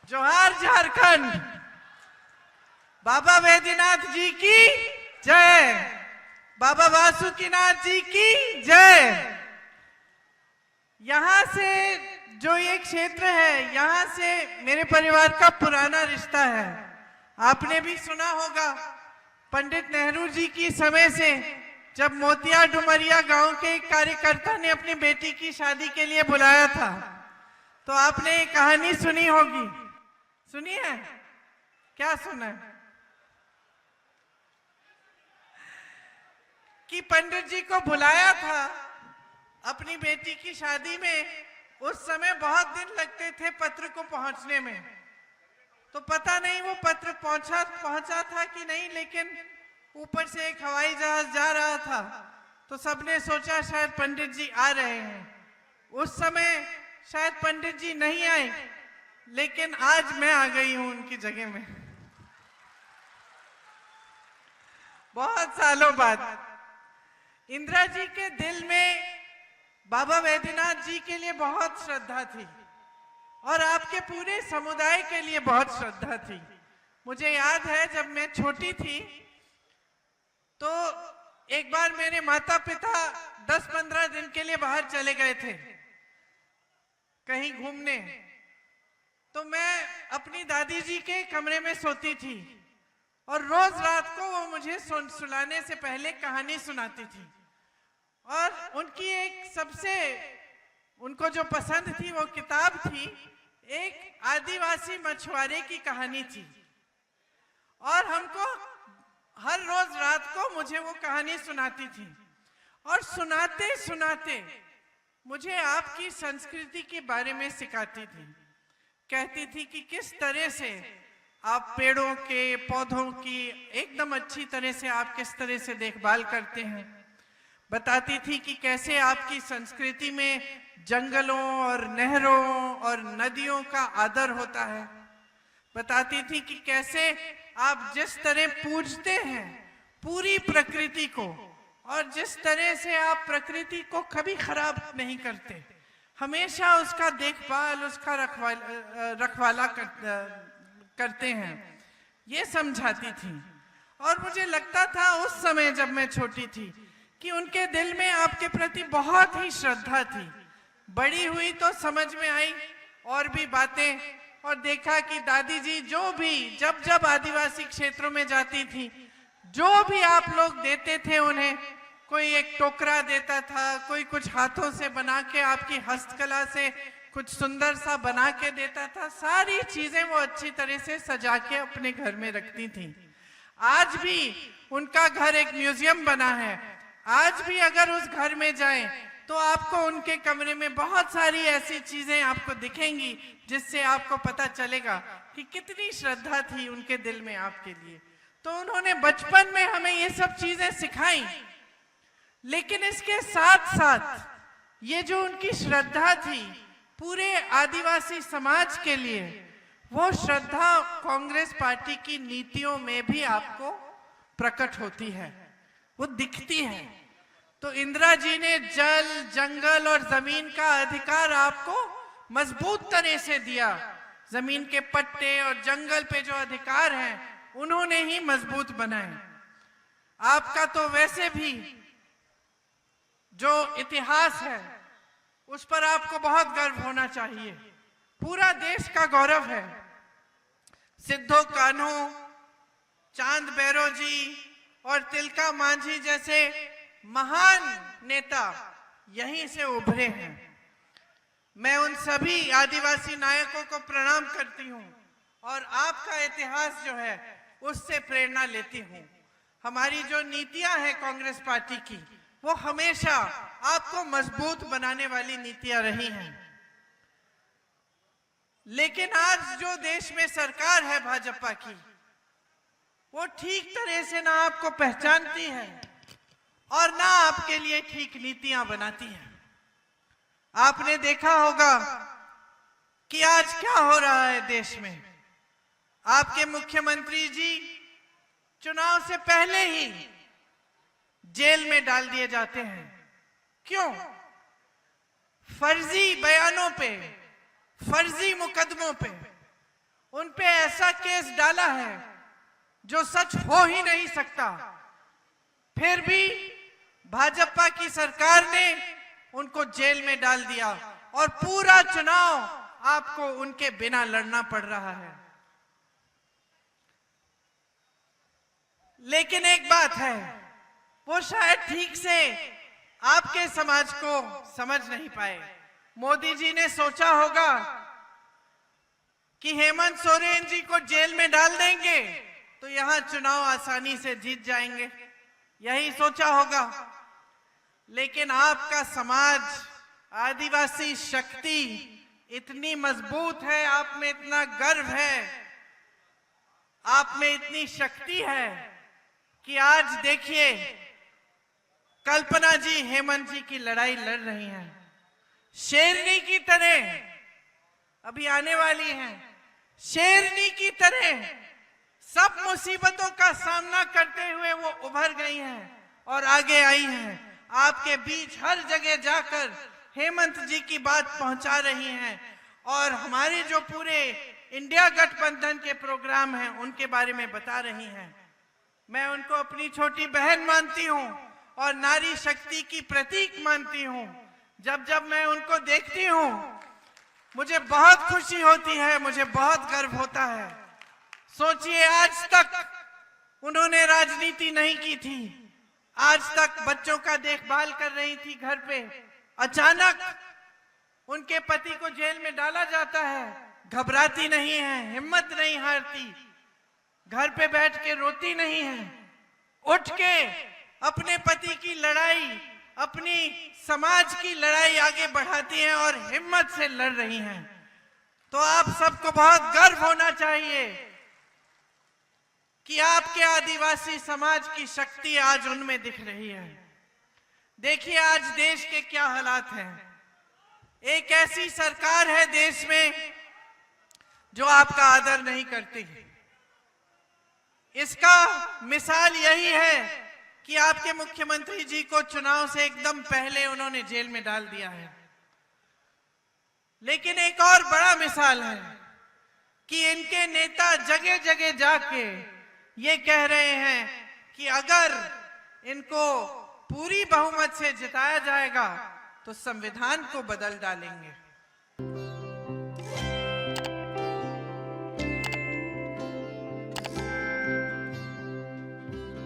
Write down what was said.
जोहार झारखंड। बाबा वैद्यनाथ जी की जय। बाबा वासुकीनाथ जी की जय। यहाँ से जो ये क्षेत्र है, यहाँ से मेरे परिवार का पुराना रिश्ता है। आपने भी सुना होगा पंडित नेहरू जी की समय से, जब मोतिया डुमरिया गांव के एक कार्यकर्ता ने अपनी बेटी की शादी के लिए बुलाया था, तो आपने ये कहानी सुनी होगी। सुनी है? क्या सुना है? कि पंडित जी को बुलाया था अपनी बेटी की शादी में। उस समय बहुत दिन लगते थे पत्र को पहुंचने में, तो पता नहीं वो पत्र पहुंचा था कि नहीं, लेकिन ऊपर से एक हवाई जहाज जा रहा था, तो सबने सोचा शायद पंडित जी आ रहे हैं। उस समय शायद पंडित जी नहीं आए, लेकिन आज मैं आ गई हूं उनकी जगह में, बहुत सालों बाद। इंदिरा जी के दिल में बाबा वैद्यनाथ जी के लिए बहुत श्रद्धा थी और आपके पूरे समुदाय के लिए बहुत श्रद्धा थी। मुझे याद है जब मैं छोटी थी तो एक बार मेरे माता पिता 10-15 दिन के लिए बाहर चले गए थे कहीं घूमने, तो मैं अपनी दादी जी के कमरे में सोती थी और रोज रात को वो मुझे सुलाने से पहले कहानी सुनाती थी। और उनकी एक सबसे उनको जो पसंद थी वो किताब थी, एक आदिवासी मछुआरे की कहानी थी। और हमको हर रोज रात को मुझे वो कहानी सुनाती थी। और सुनाते सुनाते मुझे आपकी संस्कृति के बारे में सिखाती थी। कहती थी कि किस तरह से आप पेड़ों के, पौधों की एकदम अच्छी तरह से आप किस तरह से देखभाल करते हैं। बताती थी कि कैसे आपकी संस्कृति में जंगलों और नहरों और नदियों का आदर होता है। बताती थी कि कैसे आप जिस तरह पूजते हैं पूरी प्रकृति को, और जिस तरह से आप प्रकृति को कभी खराब नहीं करते, हमेशा उसका देखभाल, उसका रखवाला करते हैं, ये समझाती थी। और मुझे लगता था उस समय जब मैं छोटी थी कि उनके दिल में आपके प्रति बहुत ही श्रद्धा थी। बड़ी हुई तो समझ में आई और भी बातें, और देखा कि दादी जी जो भी जब आदिवासी क्षेत्रों में जाती थी, जो भी आप लोग देते थे उन्हें, कोई एक टोकरा देता था, कोई कुछ हाथों से बना के आपकी हस्तकला से कुछ सुंदर सा बना के देता था, सारी चीजें वो अच्छी तरह से सजा के अपने घर में रखती थी। आज भी उनका घर एक म्यूजियम बना है। आज भी अगर उस घर में जाएं तो आपको उनके कमरे में बहुत सारी ऐसी चीजें आपको दिखेंगी जिससे आपको पता चलेगा कि कितनी श्रद्धा थी उनके दिल में आपके लिए। तो उन्होंने बचपन में हमें ये सब चीजें सिखाई, लेकिन इसके साथ साथ ये जो उनकी श्रद्धा थी पूरे आदिवासी समाज के लिए, वो श्रद्धा कांग्रेस पार्टी की नीतियों में भी आपको प्रकट होती है, वो दिखती है। तो इंदिरा जी ने जल, जंगल और जमीन का अधिकार आपको मजबूत तरह से दिया। जमीन के पट्टे और जंगल पे जो अधिकार हैं उन्होंने ही मजबूत बनाए। आपका तो वैसे भी जो इतिहास है उस पर आपको बहुत गर्व होना चाहिए, पूरा देश का गौरव है। सिद्धो कान्हो, चांद बैरो जी और तिलका मांझी जैसे महान नेता यहीं से उभरे हैं। मैं उन सभी आदिवासी नायकों को प्रणाम करती हूं और आपका इतिहास जो है उससे प्रेरणा लेती हूं। हमारी जो नीतियां हैं कांग्रेस पार्टी की, वो हमेशा आपको मजबूत बनाने वाली नीतियां रही हैं। लेकिन आज जो देश में सरकार है भाजपा की, वो ठीक तरह से ना आपको पहचानती है और ना आपके लिए ठीक नीतियां बनाती है। आपने देखा होगा कि आज क्या हो रहा है देश में। आपके मुख्यमंत्री जी चुनाव से पहले ही जेल में डाल दिए जाते हैं। क्यों? फर्जी बयानों पे, फर्जी मुकदमों पे। उन पे ऐसा केस डाला है जो सच हो ही नहीं सकता। फिर भी भाजपा की सरकार ने उनको जेल में डाल दिया और पूरा चुनाव आपको उनके बिना लड़ना पड़ रहा है। लेकिन एक बात है, वो शायद ठीक से आपके समाज को समझ नहीं पाए। मोदी जी ने सोचा होगा कि हेमंत सोरेन जी को जेल में डाल देंगे तो यहां चुनाव आसानी से जीत जाएंगे, यही सोचा होगा। लेकिन आपका समाज, आदिवासी शक्ति इतनी मजबूत है, आप में इतना गर्व है, आप में इतनी शक्ति है कि आज देखिए कल्पना जी हेमंत जी की लड़ाई लड़ रही हैं, शेरनी की तरह अभी आने वाली हैं। शेरनी की तरह सब मुसीबतों का सामना करते हुए वो उभर गई हैं और आगे आई हैं। आपके बीच हर जगह जाकर हेमंत जी की बात पहुंचा रही हैं और हमारे जो पूरे इंडिया गठबंधन के प्रोग्राम हैं उनके बारे में बता रही हैं। मैं उनको अपनी छोटी बहन मानती हूं और नारी शक्ति की प्रतीक मानती हूं। जब जब मैं उनको देखती हूं मुझे बहुत खुशी होती है, मुझे बहुत गर्व होता है। सोचिए, आज तक उन्होंने राजनीति नहीं की थी, आज तक बच्चों का देखभाल कर रही थी घर पे। अचानक उनके पति को जेल में डाला जाता है, घबराती नहीं है, हिम्मत नहीं हारती, घर पे बैठ के रोती नहीं है, उठ के अपने पति की लड़ाई, अपनी समाज की लड़ाई आगे बढ़ाती हैं और हिम्मत से लड़ रही हैं। तो आप सबको बहुत गर्व होना चाहिए कि आपके आदिवासी समाज की शक्ति आज उनमें दिख रही है। देखिए आज देश के क्या हालात हैं। एक ऐसी सरकार है देश में जो आपका आदर नहीं करती। इसका मिसाल यही है कि आपके मुख्यमंत्री जी को चुनाव से एकदम पहले उन्होंने जेल में डाल दिया है। लेकिन एक और बड़ा मिसाल है कि इनके नेता जगह जगह जाके ये कह रहे हैं कि अगर इनको पूरी बहुमत से जिताया जाएगा तो संविधान को बदल डालेंगे।